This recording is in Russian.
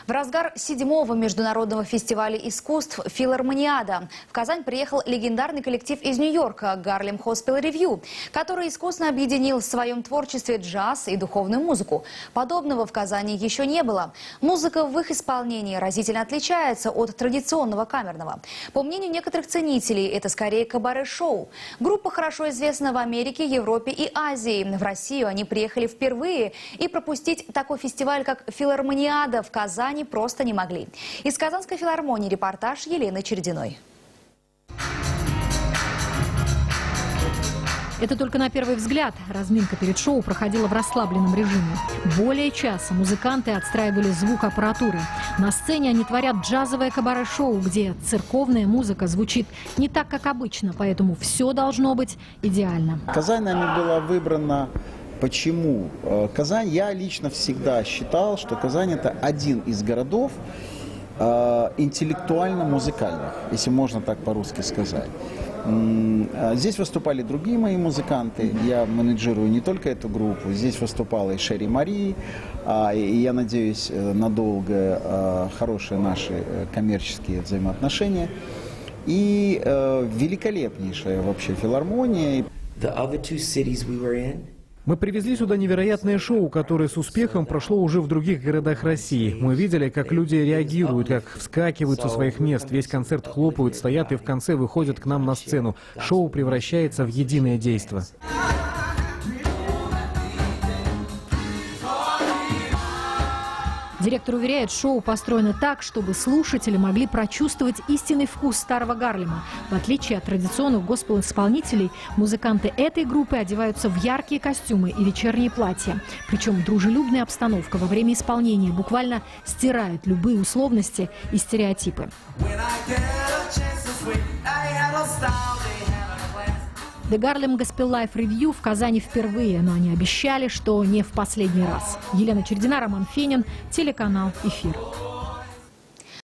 В разгар 7-го международного фестиваля искусств «Филармониада» в Казань приехал легендарный коллектив из Нью-Йорка «Гарлем Хоспел Ревью», который искусно объединил в своем творчестве джаз и духовную музыку. Подобного в Казани еще не было. Музыка в их исполнении разительно отличается от традиционного камерного. По мнению некоторых ценителей, это скорее кабаре-шоу. Группа хорошо известна в Америке, Европе и Азии. В Россию они приехали впервые, и пропустить такой фестиваль, как «Филармониада» в Казани просто не могли. Из Казанской филармонии репортаж Елены Черединой. Это только на первый взгляд. Разминка перед шоу проходила в расслабленном режиме. Более часа музыканты отстраивали звук аппаратуры. На сцене они творят джазовое кабаре-шоу, где церковная музыка звучит не так, как обычно, поэтому все должно быть идеально. Казань нами была выбрана. Почему? Казань, я лично всегда считал, что Казань — это один из городов интеллектуально-музыкальных, если можно так по-русски сказать. Здесь выступали другие мои музыканты, я менеджирую не только эту группу, здесь выступала и Шерри Мари, и я надеюсь, надолго хорошие наши коммерческие взаимоотношения, и великолепнейшая вообще филармония. Мы привезли сюда невероятное шоу, которое с успехом прошло уже в других городах России. Мы видели, как люди реагируют, как вскакивают со своих мест. Весь концерт хлопают, стоят и в конце выходят к нам на сцену. Шоу превращается в единое действо. Директор уверяет, шоу построено так, чтобы слушатели могли прочувствовать истинный вкус старого Гарлема. В отличие от традиционных госпел-исполнителей, музыканты этой группы одеваются в яркие костюмы и вечерние платья. Причем дружелюбная обстановка во время исполнения буквально стирает любые условности и стереотипы. The Garlem Gospel Live Review в Казани впервые, но они обещали, что не в последний раз. Елена Чередина, Роман Фенин, телеканал «Эфир».